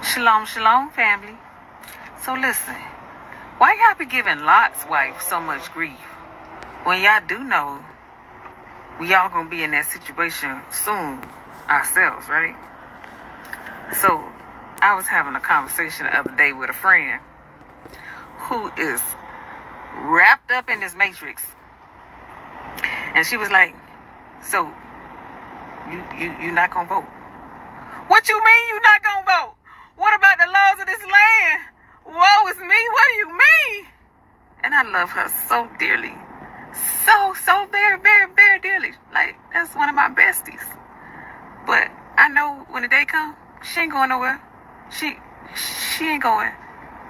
Shalom, shalom, family. So listen, why y'all be giving Lot's wife so much grief when y'all do know we all gonna be in that situation soon ourselves, right? So I was having a conversation the other day with a friend who is wrapped up in this matrix, and she was like, "So you not gonna vote? What you mean you not gonna vote? What about the laws of this land? Woe is me. What do you mean?" And I love her so dearly. So very, very, very dearly. Like, that's one of my besties. But I know when the day comes, she ain't going nowhere. She ain't going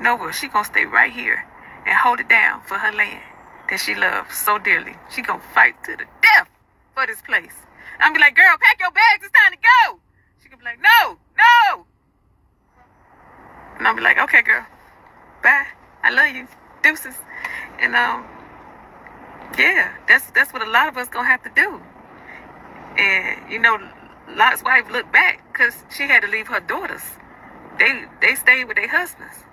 nowhere. She gonna stay right here and hold it down for her land that she loves so dearly. She gonna fight to the death for this place. I'm be like, "Girl, pack your bags. It's time to go." She gonna be like, "No. And I'll be like, "Okay, girl. Bye. I love you. Deuces." And yeah, that's what a lot of us gonna have to do. And Lot's wife looked back because she had to leave her daughters. They stayed with their husbands.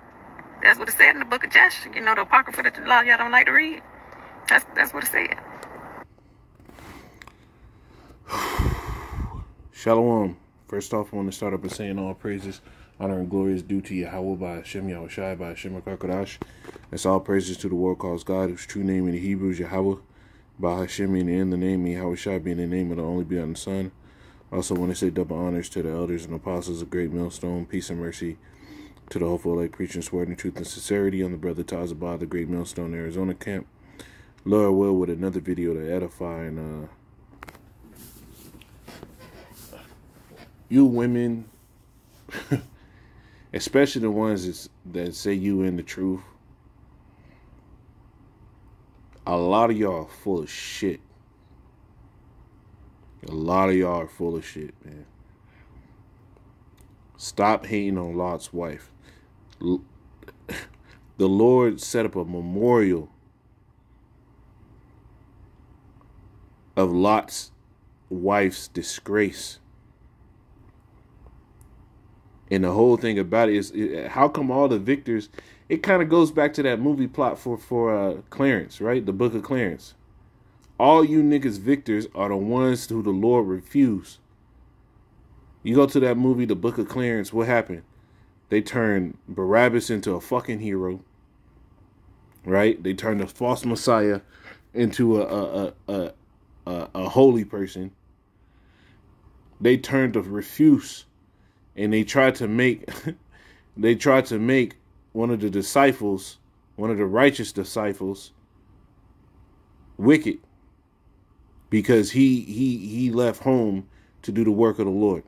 That's what it said in the book of Joshua. The apocrypha that a lot of y'all don't like to read. That's what it said. Shalom. First off, I want to start up by saying all praises, honor, and glory is due to Yahweh by Hashem Yahushai by Hashem HaKadosh. That's all praises to the Lord calls God, whose true name in the Hebrew is Yahweh, by Hashem in the name of Yahushai being the name of the only begotten Son. Also want to say double honors to the elders and apostles of Great Millstone, peace and mercy to the hopeful elect preaching, swearing truth and sincerity on the brother Tazabah, the Great Millstone, Arizona camp. Lord will with another video to edify and you women, especially the ones that say you in the truth, a lot of y'all are full of shit. A lot of y'all are full of shit, man. Stop hating on Lot's wife. The Lord set up a memorial of Lot's wife's disgrace. And the whole thing about it is, how come all the victors, it kind of goes back to that movie plot for Clarence, right? The Book of Clarence. All you niggas victors are the ones who the Lord refused. You go to that movie, The Book of Clarence, what happened? They turned Barabbas into a fucking hero, right? They turned the false Messiah into a holy person. They turned the refuse. And they tried to make one of the disciples, one of the righteous disciples, wicked because he left home to do the work of the Lord.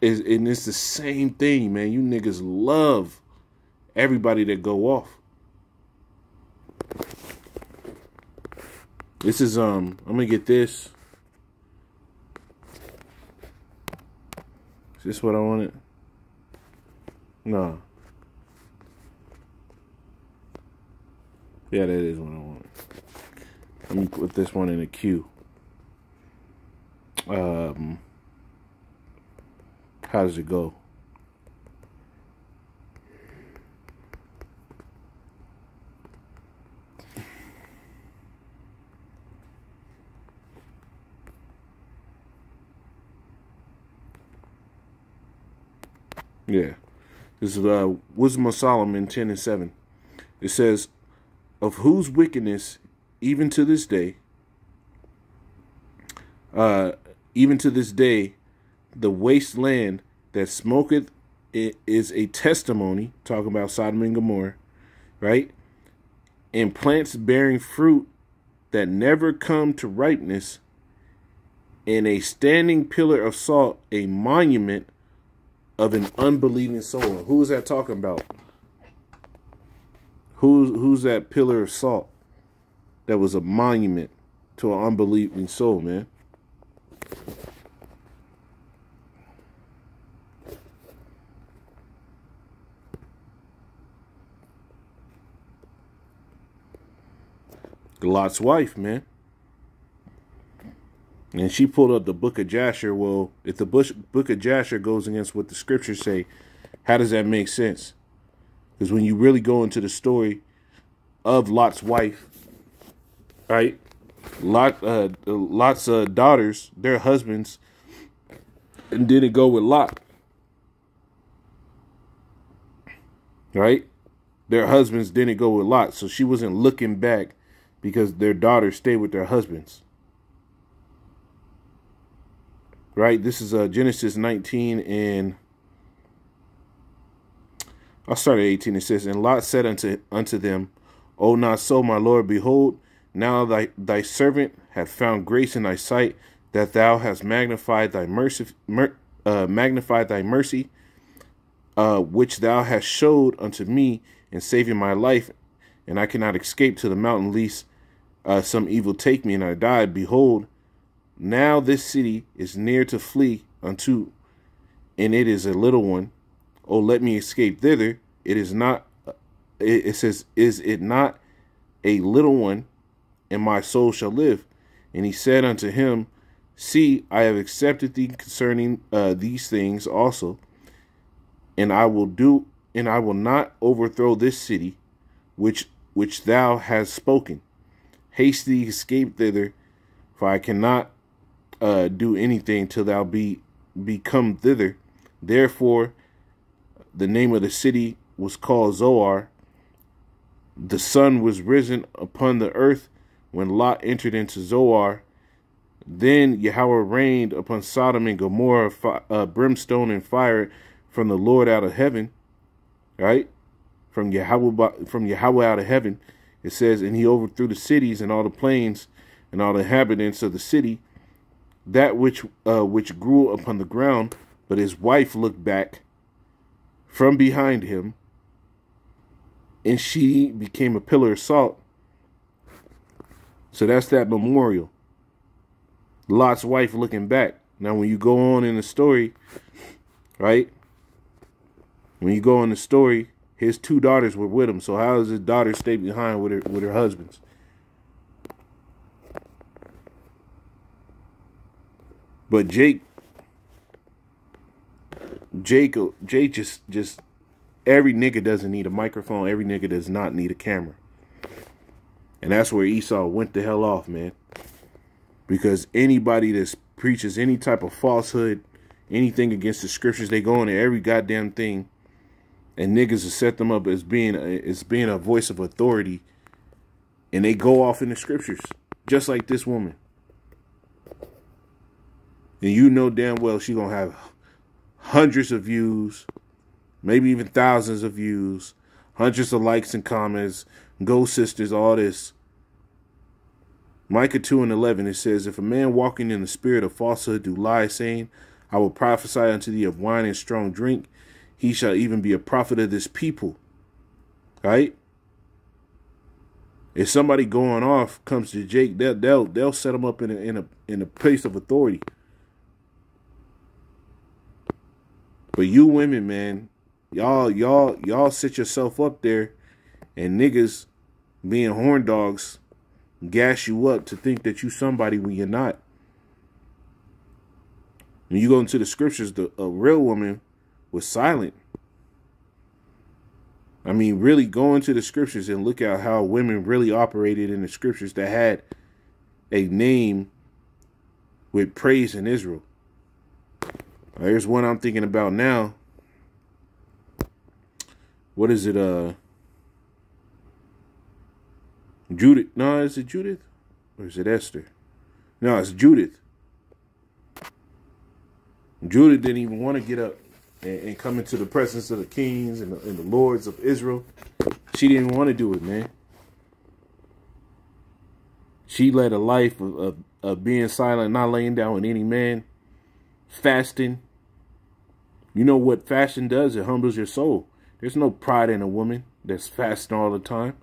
And it's the same thing, man. You niggas love everybody that go off. This is I'm gonna get this. Is this what I wanted? No. Yeah, that is what I wanted. Let me put this one in a queue. How does it go? Yeah. This is Wisdom of Solomon 10:7. It says, "Of whose wickedness, even to this day, the waste land that smoketh is a testimony," talking about Sodom and Gomorrah, right? "And plants bearing fruit that never come to ripeness, and a standing pillar of salt, a monument of an unbelieving soul." Who is that talking about? Who's that pillar of salt that was a monument to an unbelieving soul, man? Lot's wife, man. And she pulled up the book of Jasher. Well, if the book of Jasher goes against what the scriptures say, how does that make sense? Because when you really go into the story of Lot's wife, right? Lot's daughters, their husbands, and didn't go with Lot. Right? Their husbands didn't go with Lot. So she wasn't looking back because their daughters stayed with their husbands. Right? This is Genesis 19 and I'll start at 18. It says, and Lot said unto them, O not so, my Lord, behold, now thy servant hath found grace in thy sight, that thou hast magnified thy mercy, which thou hast showed unto me in saving my life, and I cannot escape to the mountain, lest some evil take me and I die. Behold, now this city is near to flee unto, and it is a little one. Oh, let me escape thither. It is not, it says, is it not a little one, and my soul shall live? And he said unto him, see, I have accepted thee concerning these things also, and I will not overthrow this city which thou hast spoken. Haste thee, escape thither, for I cannot do anything till thou be come thither. Therefore the name of the city was called Zoar. The sun was risen upon the earth when Lot entered into Zoar. Then Yahweh rained upon Sodom and Gomorrah brimstone and fire from the Lord out of heaven. Right? From Yahweh out of heaven. It says, and he overthrew the cities and all the plains and all the inhabitants of the city, that which grew upon the ground. But his wife looked back from behind him, and she became a pillar of salt. So that's that memorial. Lot's wife looking back. Now, when you go on in the story, right? When you go in the story, his two daughters were with him. So how does his daughter stay behind with her husbands? But Jake just every nigga doesn't need a microphone. Every nigga does not need a camera. And that's where Esau went the hell off, man. Because anybody that preaches any type of falsehood, anything against the scriptures, they go into every goddamn thing. And niggas will set them up as being a voice of authority. And they go off in the scriptures. Just like this woman. And you know damn well she gonna have hundreds of views, maybe even thousands of views, hundreds of likes and comments, go sisters, all this. Micah 2:11, it says, if a man walking in the spirit of falsehood do lie, saying, I will prophesy unto thee of wine and strong drink, he shall even be a prophet of this people. Right? If somebody going off comes to Jake, they'll set him up in a place of authority. But you women, man, y'all sit yourself up there, and niggas being horn dogs gas you up to think that you somebody when you're not. When you go into the scriptures, a real woman was silent. I mean, really go into the scriptures and look at how women really operated in the scriptures that had a name with praise in Israel. Here's one I'm thinking about now. What is it? Judith. No, is it Judith? Or is it Esther? No, it's Judith. Judith didn't even want to get up and come into the presence of the kings and the lords of Israel. She didn't want to do it, man. She led a life of being silent, not laying down with any man, fasting. You know what fasting does? It humbles your soul. There's no pride in a woman that's fasting all the time.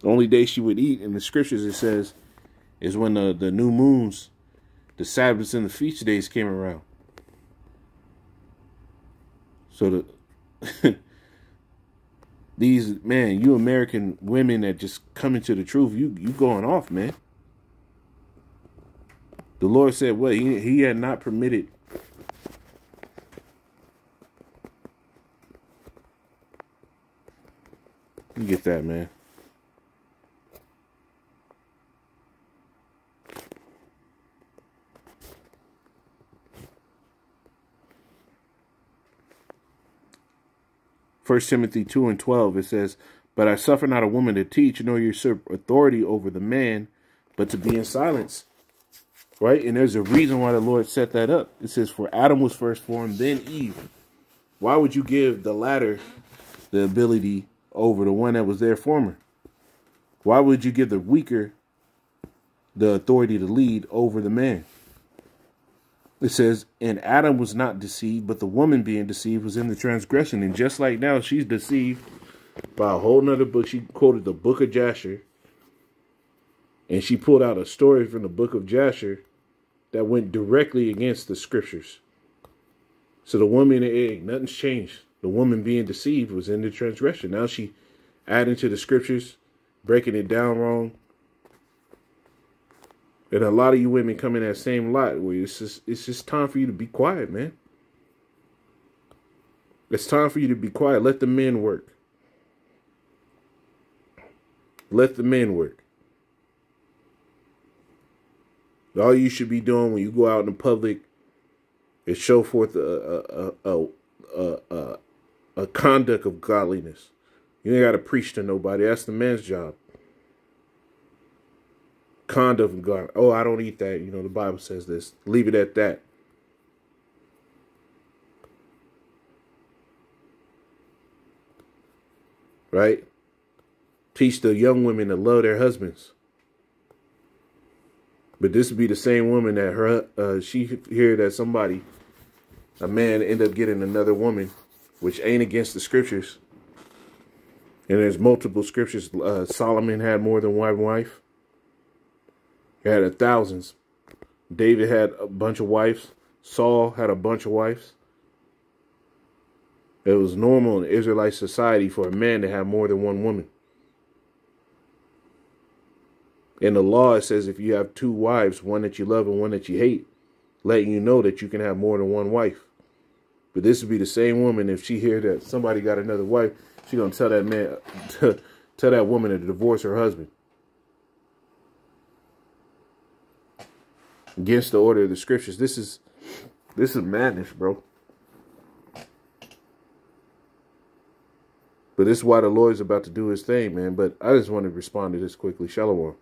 The only day she would eat in the scriptures, it says, is when the new moons, the Sabbaths and the feast days came around. So these, man, you American women that just come into the truth, you going off, man. The Lord said what? He had not permitted. You get that, man. First Timothy 2:12, it says, "But I suffer not a woman to teach, nor usurp authority over the man, but to be in silence." Right? And there's a reason why the Lord set that up. It says, "For Adam was first formed, then Eve." Why would you give the latter the ability over the one that was there former? Why would you give the weaker the authority to lead over the man? It says, "And Adam was not deceived, but the woman being deceived was in the transgression." And just like now, she's deceived by a whole nother book. She quoted the book of Jasher. And she pulled out a story from the book of Jasher that went directly against the scriptures. So the woman, nothing's changed. The woman being deceived was in the transgression. Now she adding to the scriptures, breaking it down wrong. And a lot of you women come in that same lot where it's just time for you to be quiet, man. It's time for you to be quiet. Let the men work. Let the men work. All you should be doing when you go out in the public is show forth a conduct of godliness. You ain't got to preach to nobody. That's the man's job. Conduct of God. Oh, I don't eat that. You know, the Bible says this. Leave it at that. Right? Teach the young women to love their husbands. But this would be the same woman that she hear that a man end up getting another woman, which ain't against the scriptures. And there's multiple scriptures. Solomon had more than one wife. He had thousands. David had a bunch of wives. Saul had a bunch of wives. It was normal in Israelite society for a man to have more than one woman. In the law, it says if you have two wives, one that you love and one that you hate, letting you know that you can have more than one wife. But this would be the same woman, if she hear that somebody got another wife, she gonna tell that man, tell that woman to divorce her husband. Against the order of the scriptures. This is madness, bro. But this is why the Lord's about to do his thing, man. But I just want to respond to this quickly. Shalom.